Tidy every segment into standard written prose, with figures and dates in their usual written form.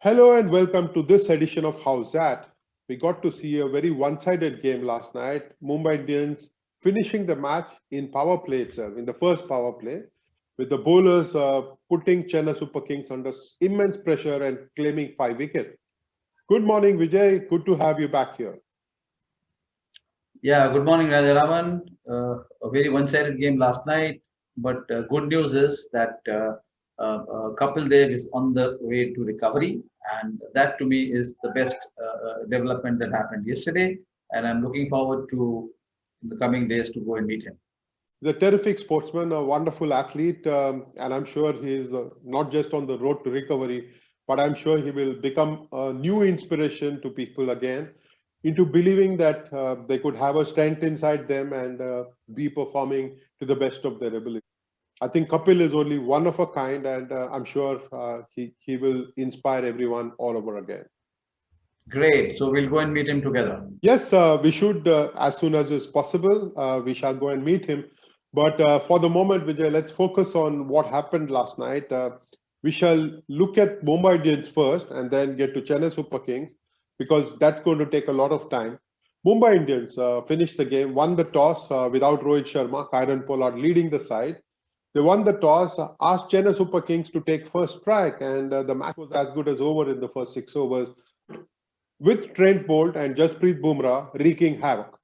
Hello and welcome to this edition of Howzzat. We got to see a very one-sided game last night. Mumbai Indians finishing the match in power play itself, in the first power play, with the bowlers putting Chennai Super Kings under immense pressure and claiming 5 wickets. Good morning, Vijay. Good to have you back here. Yeah, good morning, Rajaraman. A very one-sided game last night, but good news is that Kapil Dev is on the way to recovery, and that to me is the best development that happened yesterday. And I'm looking forward to in the coming days to go and meet him. He's a terrific sportsman, a wonderful athlete, and I'm sure he's not just on the road to recovery, but I'm sure he will become a new inspiration to people again into believing that they could have a strength inside them and be performing to the best of their ability. I think Kapil is only one of a kind, and I'm sure he will inspire everyone all over again. Great. So we'll go and meet him together. Yes, we should, as soon as is possible, we shall go and meet him. But for the moment, Vijay, let's focus on what happened last night. We shall look at Mumbai Indians first and then get to Chennai Super Kings, because that's going to take a lot of time. Mumbai Indians finished the game, won the toss without Rohit Sharma, Kieron Pollard leading the side. They won the toss, asked Chennai Super Kings to take first strike, and the match was as good as over in the first 6 overs, with Trent Boult and Boult-Bumrah wreaking havoc.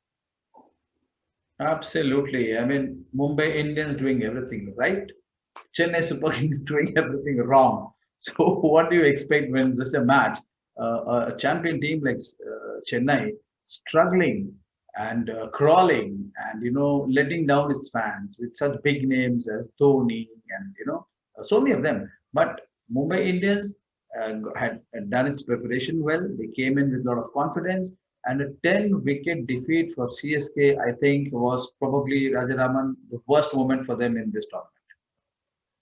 Absolutely. I mean, Mumbai Indians doing everything right, Chennai Super Kings doing everything wrong. So, what do you expect when there's a match? A champion team like Chennai struggling and crawling and letting down its fans with such big names as Dhoni and so many of them. But Mumbai Indians had done its preparation well. They came in with a lot of confidence, and a 10-wicket defeat for CSK, I think, was probably Rajaraman the worst moment for them in this tournament.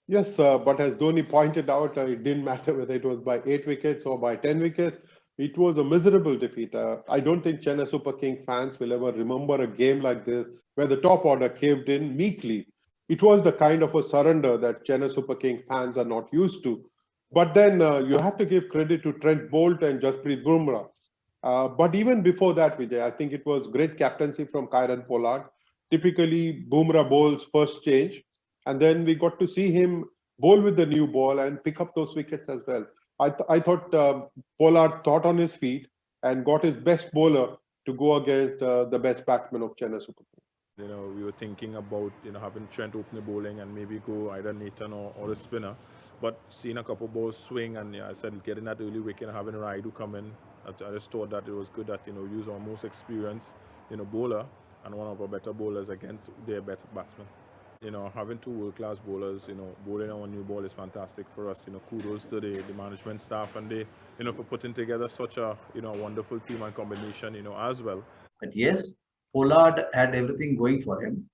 Yes, but as Dhoni pointed out, it didn't matter whether it was by 8 wickets or by 10 wickets. It was a miserable defeat. I don't think Chennai Super King fans will ever remember a game like this where the top order caved in meekly. It was the kind of a surrender that Chennai Super King fans are not used to. But then you have to give credit to Trent Boult and Boult-Bumrah. But even before that, Vijay, I think it was great captaincy from Kieron Pollard. Typically, Bumrah bowls first change, and then we got to see him bowl with the new ball and pick up those wickets as well. I thought Pollard thought on his feet and got his best bowler to go against the best batsman of Chennai Super Kings. We were thinking about having Trent open the bowling and maybe go either Nathan or a spinner. But seeing a couple balls swing and I said getting that early wicket and having Raidu come in, I just thought that it was good that use our most experienced bowler and one of our better bowlers against their better batsmen. Having two world-class bowlers, bowling on new ball is fantastic for us. Kudos to the management staff and they, for putting together such a, wonderful team and combination, as well. But yes, Pollard had everything going for him.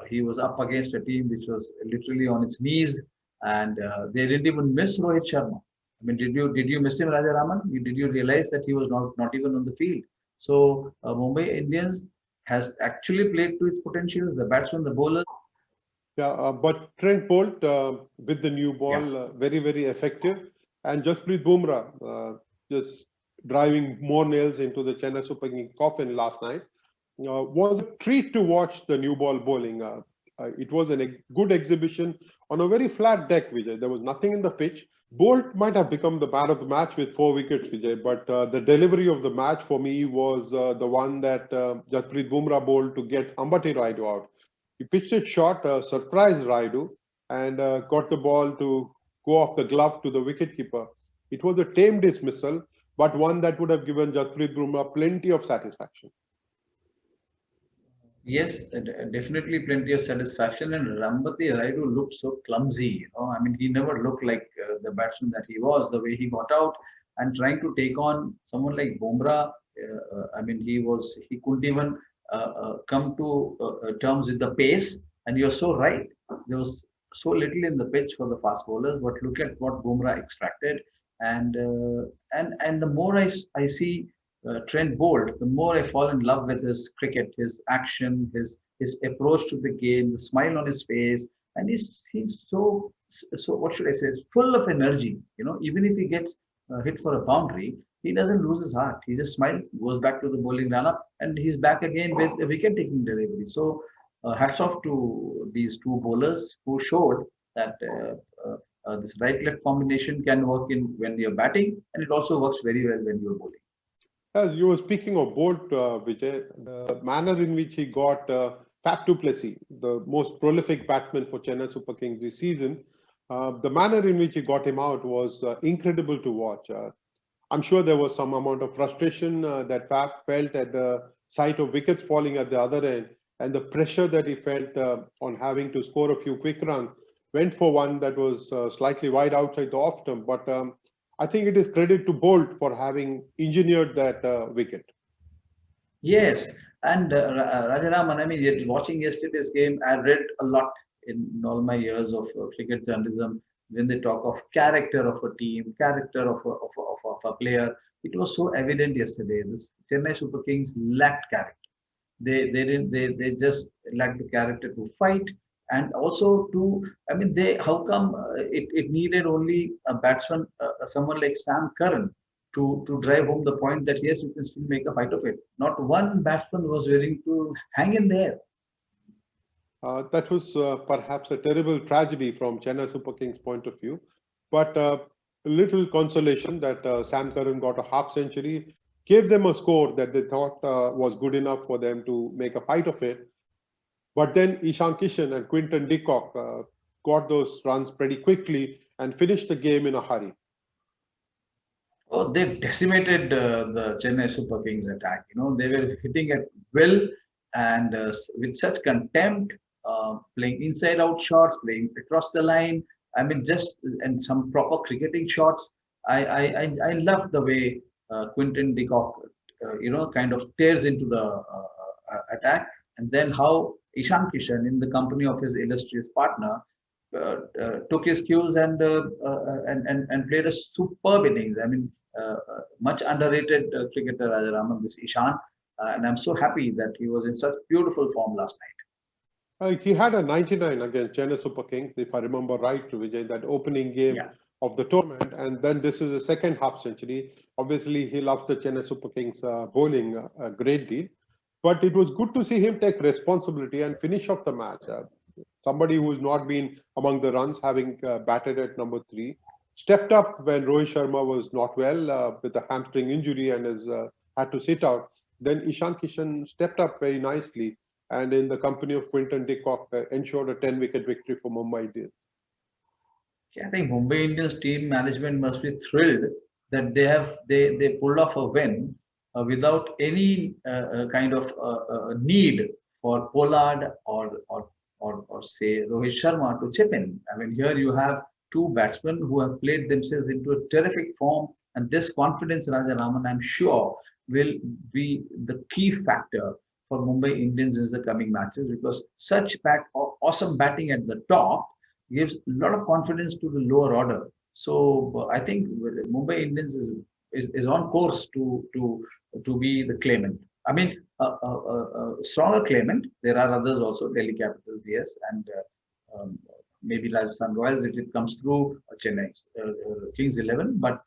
He was up against a team which was literally on its knees, and they didn't even miss Rohit Sharma. I mean, did you miss him, Rajaraman? Did you realize that he was not even on the field? So Mumbai Indians has actually played to its potentials. The batsmen, the bowlers. Yeah, but Trent Boult with the new ball, very, very effective. And Boult-Bumrah just driving more nails into the Chennai Super King coffin last night. Was a treat to watch the new ball bowling. It was a good exhibition on a very flat deck, Vijay. There was nothing in the pitch. Boult might have become the man of the match with 4 wickets, Vijay, but the delivery of the match for me was the one that Boult-Bumrah bowled to get Ambati Raidu out. He pitched it short, surprised Raidu, and got the ball to go off the glove to the wicketkeeper. It was a tame dismissal, but one that would have given Boult-Bumrah plenty of satisfaction. Yes, definitely plenty of satisfaction. And Ambati Raidu looked so clumsy. I mean, he never looked like the batsman that he was, the way he got out. and trying to take on someone like Bumrah. I mean, he couldn't even come to terms with the pace. And you're so right. There was so little in the pitch for the fast bowlers, but look at what Bumrah extracted. And the more I see Trent Boult, the more I fall in love with his cricket, his action, his approach to the game, the smile on his face, and he's so what should I say? Full of energy. You know, even if he gets hit for a boundary, he doesn't lose his heart. He just smiles, goes back to the bowling lineup, and he's back again with a wicket-taking delivery. So, hats off to these two bowlers who showed that this right-left combination can work in when you're batting, and it also works very well when you're bowling. As you were speaking of Bolt, Vijay, the manner in which he got Faf du Plessis, the most prolific batsman for Chennai Super Kings this season, the manner in which he got him out was incredible to watch. I'm sure there was some amount of frustration that Faf felt at the sight of wickets falling at the other end, and the pressure that he felt on having to score a few quick runs. Went for one that was slightly wide outside the off stump, but I think it is credit to Bolt for having engineered that wicket. Yes, and Rajaraman, I mean, watching yesterday's game, I read a lot in all my years of cricket journalism. When they talk of character of a team, character of a player, it was so evident yesterday. This Chennai Super Kings lacked character. They just lacked the character to fight, and also to, I mean, how come it needed only a batsman, someone like Sam Curran, to drive home the point that yes, you can still make a fight of it. Not one batsman was willing to hang in there. That was perhaps a terrible tragedy from Chennai Super Kings' point of view, but a little consolation that Sam Curran got a half century, gave them a score that they thought was good enough for them to make a fight of it. But then Ishan Kishan and Quinton de Kock got those runs pretty quickly and finished the game in a hurry. Oh, they decimated the Chennai Super Kings attack. You know, they were hitting at will and with such contempt, playing inside-out shots, playing across the line. I mean, just and some proper cricketing shots. I love the way Quinton de Kock, kind of tears into the attack, and then how Ishan Kishan, in the company of his illustrious partner, took his cues and played a superb innings. I mean, much underrated cricketer Rajaraman, this Ishan, and I'm so happy that he was in such beautiful form last night. He had a 99 against Chennai Super Kings, if I remember right, Vijay, that opening game Yeah. of the tournament, and then this is the second half century. Obviously, he loves the Chennai Super Kings bowling a great deal, but it was good to see him take responsibility and finish off the match. Somebody who's not been among the runs, having batted at number 3, stepped up when Rohit Sharma was not well with a hamstring injury and has had to sit out. Then Ishan Kishan stepped up very nicely, and in the company of Quinton de Kock ensured a 10-wicket victory for Mumbai Indians. I think Mumbai Indians team management must be thrilled that they pulled off a win without any kind of need for Pollard or say Rohit Sharma to chip in. I mean, here you have two batsmen who have played themselves into a terrific form, and this confidence, Rajaraman, I'm sure, will be the key factor for Mumbai Indians in the coming matches, because such awesome batting at the top gives a lot of confidence to the lower order. So I think Mumbai Indians is on course to be the claimant. I mean, a stronger claimant. There are others also, Delhi Capitals, yes, and maybe Rajasthan Royals if it comes through Chennai Kings 11. But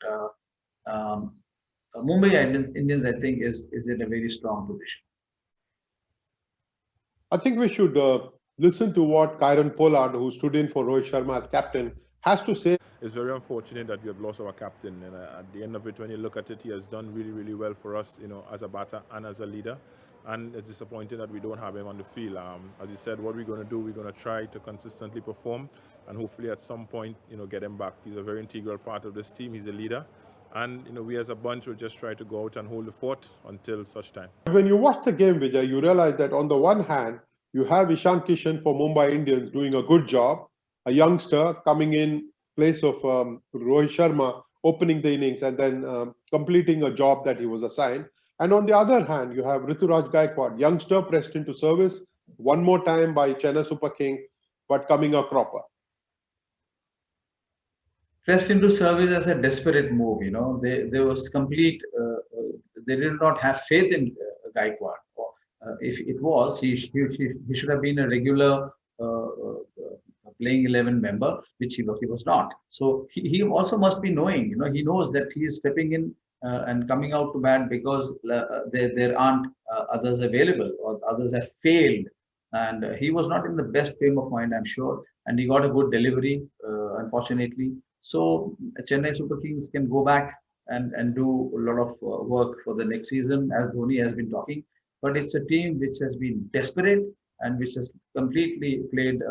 Mumbai Indians, I think, is in a very strong position. I think we should listen to what Kieron Pollard, who stood in for Rohit Sharma as captain, has to say. It's very unfortunate that we have lost our captain, and at the end of it, when you look at it, he has done really, really well for us, as a batter and as a leader. And it's disappointing that we don't have him on the field. As you said, what we're going to do, we're going to try to consistently perform, and hopefully at some point, get him back. He's a very integral part of this team. He's a leader. And, we as a bunch will just try to go out and hold the fort until such time. When you watch the game, Vijay, you realize that on the one hand, you have Ishan Kishan for Mumbai Indians doing a good job, a youngster coming in place of Rohit Sharma, opening the innings and then completing a job that he was assigned. And on the other hand, you have Rituraj Gaikwad, youngster pressed into service one more time by Chennai Super Kings, but coming a cropper. Pressed into service as a desperate move. There was complete. They did not have faith in Gaikwad. If it was, he should have been a regular playing 11 member, which he was not. So he also must be knowing. He knows that he is stepping in and coming out to bat because there aren't others available or others have failed. And he was not in the best frame of mind, I'm sure. And he got a good delivery, unfortunately. So Chennai Super Kings can go back and do a lot of work for the next season, as Dhoni has been talking. But it's a team which has been desperate and which has completely played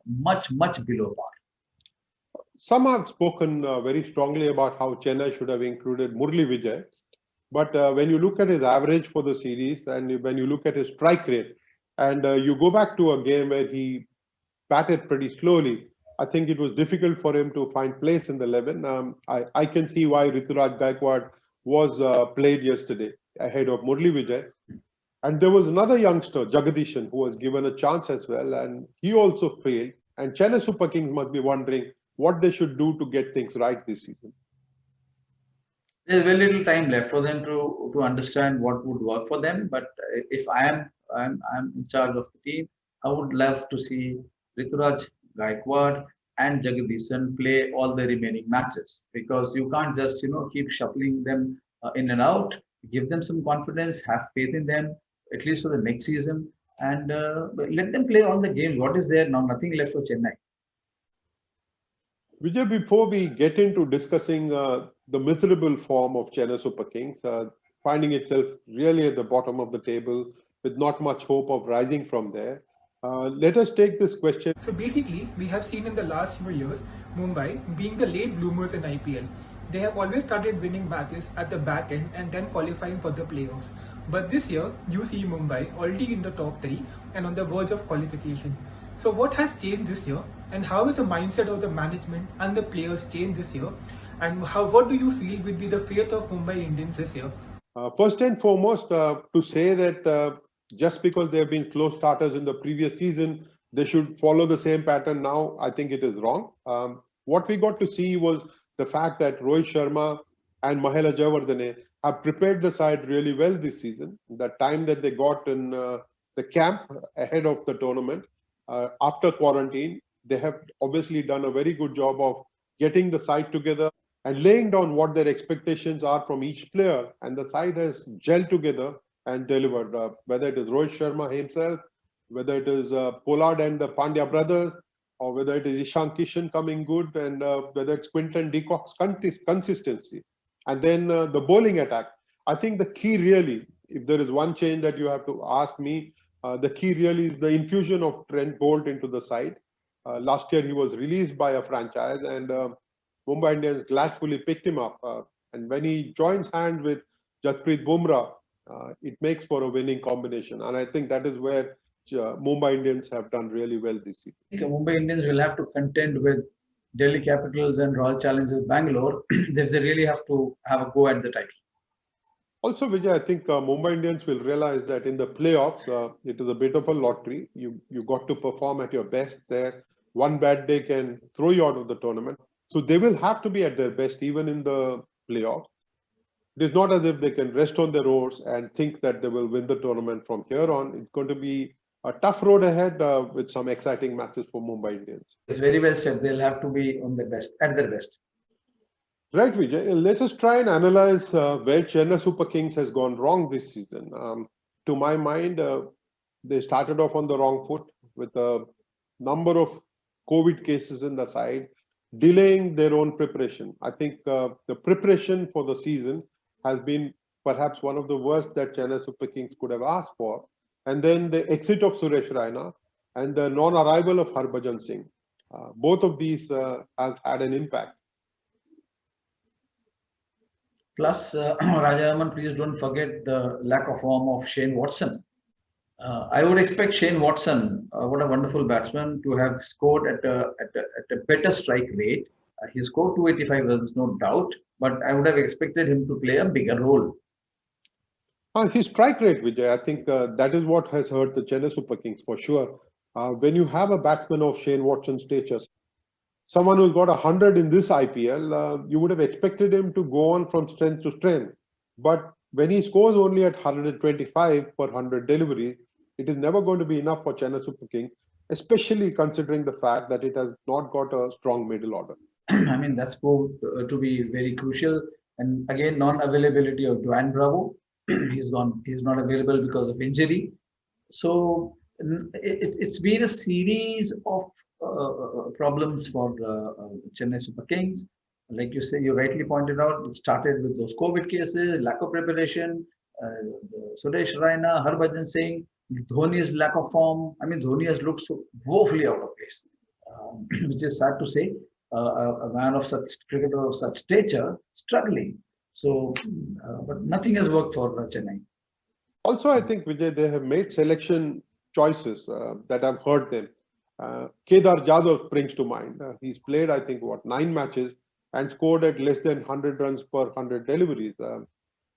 much below par. Some have spoken very strongly about how Chennai should have included Murli Vijay. But when you look at his average for the series and when you look at his strike rate, and you go back to a game where he batted pretty slowly, I think it was difficult for him to find place in the 11. I can see why Rituraj Gaikwad was played yesterday ahead of Murli Vijay. And there was another youngster, Jagadishan, who was given a chance as well, and he also failed. And Chennai Super Kings must be wondering what they should do to get things right this season. There's very little time left for them to understand what would work for them. But if I'm in charge of the team, I would love to see Rituraj Gaikwad and Jagadishan play all the remaining matches, because you can't just keep shuffling them in and out. Give them some confidence, have faith in them, at least for the next season, and let them play all the games. What is there now? Nothing left for Chennai. Vijay, before we get into discussing the miserable form of Chennai Super Kings, finding itself really at the bottom of the table with not much hope of rising from there, let us take this question. So basically, we have seen in the last few years, Mumbai being the late bloomers in IPL. They have always started winning matches at the back end and then qualifying for the playoffs. But this year, you see Mumbai already in the top 3 and on the verge of qualification. So what has changed this year, and how is the mindset of the management and the players changed this year? And what do you feel will be the fate of Mumbai Indians this year? First and foremost, to say that just because they have been close starters in the previous season, they should follow the same pattern now, I think it is wrong. What we got to see was the fact that Rohit Sharma and Mahela Jayawardene have prepared the side really well this season. The time that they got in the camp ahead of the tournament, after quarantine, they have obviously done a very good job of getting the side together and laying down what their expectations are from each player. And the side has gelled together and delivered, whether it is Rohit Sharma himself, whether it is Pollard and the Pandya brothers, or whether it is Ishan Kishan coming good, and whether it's Quinton de Kock's consistency. And then the bowling attack. I think the key really, if there is one change that you have to ask me, the key really is the infusion of Trent Boult into the side. Last year he was released by a franchise, and Mumbai Indians gladfully picked him up. And when he joins hands with Boult-Bumrah, it makes for a winning combination. And I think that is where Mumbai Indians have done really well this season. I think Mumbai Indians will have to contend with Delhi Capitals and Royal Challengers Bangalore if they really have to have a go at the title. Also, Vijay, I think Mumbai Indians will realize that in the playoffs, it is a bit of a lottery. You got to perform at your best there. One bad day can throw you out of the tournament. So they will have to be at their best even in the playoffs. It is not as if they can rest on their oars and think that they will win the tournament from here on. It's going to be a tough road ahead with some exciting matches for Mumbai Indians. It's very well said. They'll have to be on their best, at their best. Right, Vijay. Let us try and analyze where Chennai Super Kings has gone wrong this season. To my mind, they started off on the wrong foot with a number of COVID cases in the side, delaying their own preparation. I think the preparation for the season has been perhaps one of the worst that Chennai Super Kings could have asked for. And then the exit of Suresh Raina and the non-arrival of Harbhajan Singh. Both of these has had an impact. Plus, Rajaraman, please don't forget the lack of form of Shane Watson. I would expect Shane Watson, what a wonderful batsman, to have scored at a better strike rate He scored 285 runs, no doubt, but I would have expected him to play a bigger role. His strike rate, Vijay, I think that is what has hurt the Chennai Super Kings for sure. When you have a batsman of Shane Watson's stature, someone who's got 100 in this IPL, you would have expected him to go on from strength to strength. But when he scores only at 125 per 100 deliveries, it is never going to be enough for Chennai Super Kings, especially considering the fact that it has not got a strong middle order. I mean, that's proved to be very crucial. And again, non-availability of Dwayne Bravo. He's gone. He's not available because of injury. So it's been a series of problems for Chennai Super Kings. Like you say, you rightly pointed out, it started with those COVID cases, lack of preparation, Suresh Raina, Harbhajan Singh, Dhoni's lack of form. I mean, Dhoni has looked so woefully out of place, which is sad to say. A man of such cricketer of such stature struggling. So, but nothing has worked for Chennai. Also, I think, Vijay, they have made selection choices that have hurt them. Kedar Jadhav springs to mind. He's played, I think, 9 matches and scored at less than 100 runs per 100 deliveries.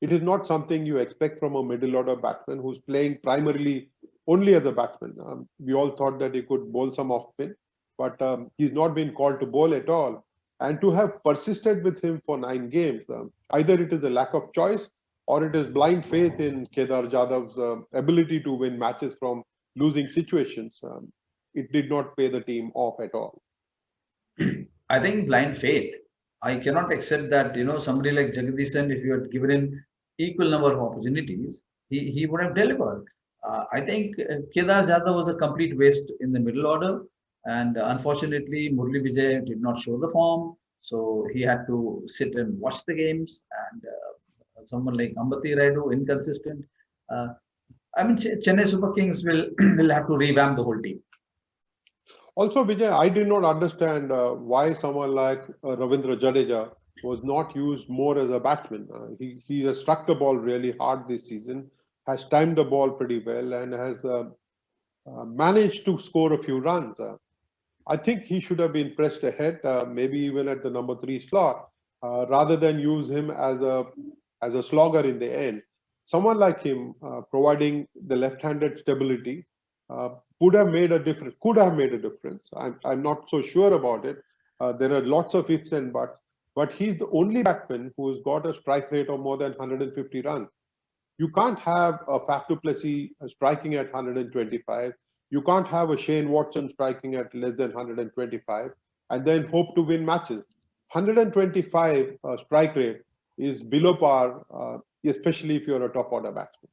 It is not something you expect from a middle order batsman who's playing primarily only as a batsman. We all thought that he could bowl some off spin, but he's not been called to bowl at all. And to have persisted with him for 9 games, either it is a lack of choice or it is blind faith in Kedar Jadhav's ability to win matches from losing situations. It did not pay the team off at all. I think blind faith. I cannot accept that, somebody like Jagdishan, if you had given him equal number of opportunities, he would have delivered. I think Kedar Jadhav was a complete waste in the middle order. And unfortunately, Murli Vijay did not show the form. So he had to sit and watch the games. And someone like Ambati Raidu, inconsistent. I mean, Chennai Super Kings will have to revamp the whole team. Also, Vijay, I did not understand why someone like Ravindra Jadeja was not used more as a batsman. He has struck the ball really hard this season, has timed the ball pretty well, and has managed to score a few runs. I think he should have been pressed ahead, maybe even at the number 3 slot, rather than use him as a slogger in the end. Someone like him, providing the left-handed stability, could have made a difference. I'm not so sure about it. There are lots of ifs and buts, but he's the only batsman who's got a strike rate of more than 150 runs. You can't have a Faf du Plessis striking at 125. You can't have a Shane Watson striking at less than 125 and then hope to win matches. 125 strike rate is below par, especially if you're a top order batsman.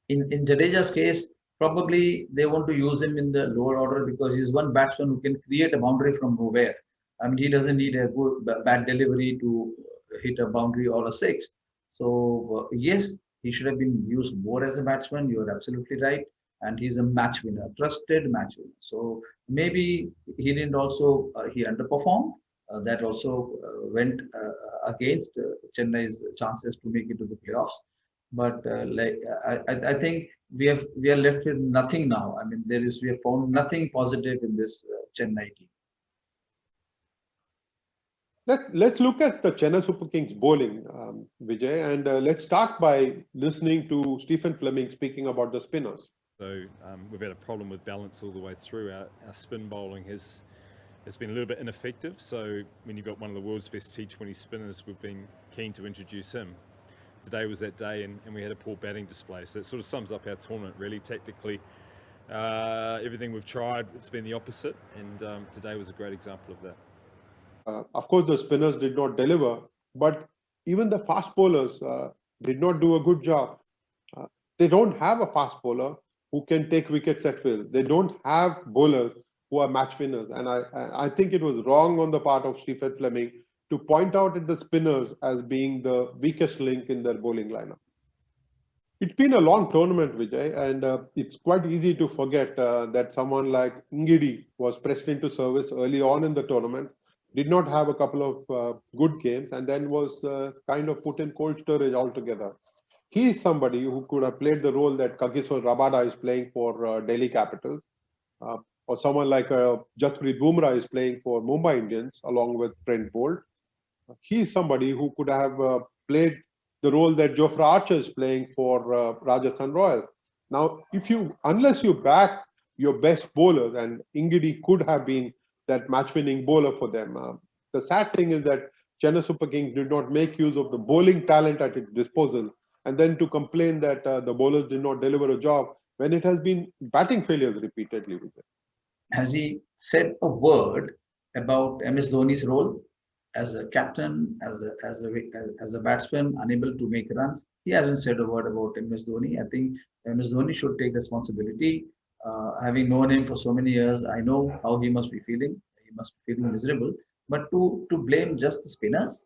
In Jadeja's case, probably they want to use him in the lower order because he's one batsman who can create a boundary from nowhere. I mean, he doesn't need a bad delivery to hit a boundary or a six. So yes, he should have been used more as a batsman. You are absolutely right. And he's a match winner, trusted match winner. So maybe he didn't also, he underperformed. That also went against Chennai's chances to make it to the playoffs. But I think we are left with nothing now. I mean, we have found nothing positive in this Chennai team. Let's look at the Chennai Super Kings bowling, Vijay, and let's start by listening to Stephen Fleming speaking about the spinners. So we've had a problem with balance all the way through. Our spin bowling has been a little bit ineffective. So when you've got one of the world's best T20 spinners, we've been keen to introduce him. Today was that day, and we had a poor batting display. So it sort of sums up our tournament, really. Tactically, everything we've tried, it's been the opposite, and today was a great example of that. Of course, the spinners did not deliver, but even the fast bowlers did not do a good job. They don't have a fast bowler who can take wickets at will. They don't have bowlers who are match winners. And I think it was wrong on the part of Stephen Fleming to point out at the spinners as being the weakest link in their bowling lineup. It's been a long tournament, Vijay, and it's quite easy to forget that someone like Ngidi was pressed into service early on in the tournament, did not have a couple of good games, and then was kind of put in cold storage altogether. He is somebody who could have played the role that Kagiso Rabada is playing for Delhi Capitals. or someone like Jasprit Bumrah is playing for Mumbai Indians along with Trent Boult. He's somebody who could have played the role that Jofra Archer is playing for Rajasthan Royals. Now, unless you back your best bowlers, and Ingidi could have been that match-winning bowler for them. The sad thing is that Chennai Super Kings did not make use of the bowling talent at its disposal, and then to complain that the bowlers did not deliver a job when it has been batting failures repeatedly with them. Has he said a word about MS Dhoni's role as a captain, as a batsman, unable to make runs? He hasn't said a word about MS Dhoni. I think MS Dhoni should take responsibility. Having known him for so many years, I know how he must be feeling. He must be feeling miserable. But to blame just the spinners,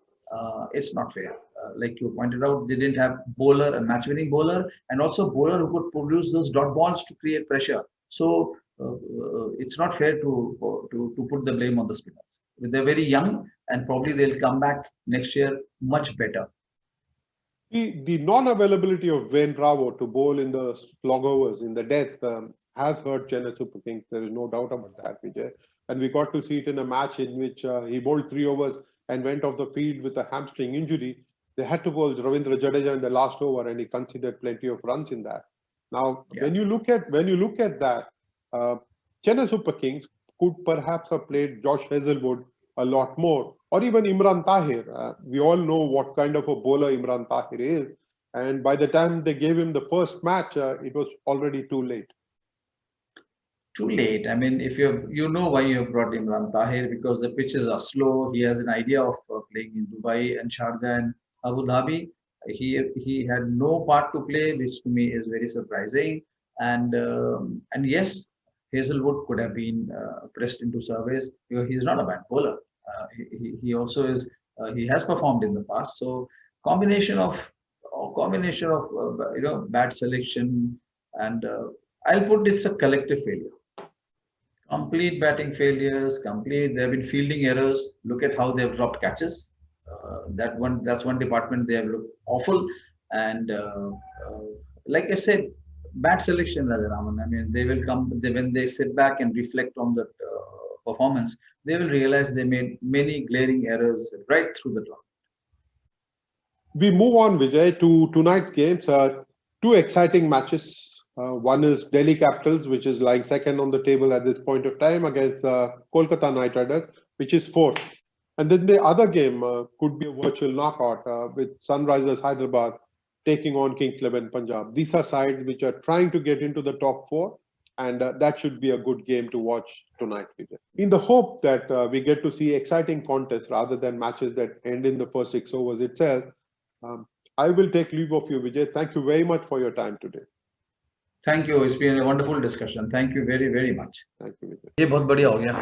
it's not fair. Like you pointed out, they didn't have bowler, a match-winning bowler, and also bowler who could produce those dot balls to create pressure. So it's not fair to put the blame on the spinners. They're very young, and probably they'll come back next year much better. The non-availability of Wayne Bravo to bowl in the slog overs, in the death, has hurt Chennai Super Kings. There is no doubt about that, Vijay. And we got to see it in a match in which he bowled 3 overs and went off the field with a hamstring injury. They had to bowl Ravindra Jadeja in the last over, and he conceded plenty of runs in that. Now, when you look at that, Chennai Super Kings could perhaps have played Josh Hazelwood a lot more, or even Imran Tahir. We all know what kind of a bowler Imran Tahir is, and by the time they gave him the first match, it was already too late. Too late. I mean, if you know why you have brought Imran Tahir, because the pitches are slow. He has an idea of playing in Dubai and Sharjah and Abu Dhabi. He had no part to play, which to me is very surprising. And yes, Hazelwood could have been pressed into service because he's not a bad bowler. He also is. He has performed in the past. So combination of bad selection, and I'll put it's a collective failure. Complete batting failures. There have been fielding errors. Look at how they have dropped catches. That's one department they have looked awful. And like I said, bad selection, Rajaraman. I mean, they will come when they sit back and reflect on that performance. They will realize they made many glaring errors right through the top. We move on, Vijay, to tonight's games. 2 exciting matches. One is Delhi Capitals, which is lying second on the table at this point of time, against Kolkata Knight Riders, which is 4th. And then the other game could be a virtual knockout with Sunrisers Hyderabad taking on Kings 11 Punjab. These are sides which are trying to get into the top 4, and that should be a good game to watch tonight, Vijay. In the hope that we get to see exciting contests rather than matches that end in the first 6 overs itself, I will take leave of you, Vijay. Thank you very much for your time today. Thank you. It's been a wonderful discussion. Thank you very, very much. Thank you, Vijay. ये बहुत बढ़िया हो गया.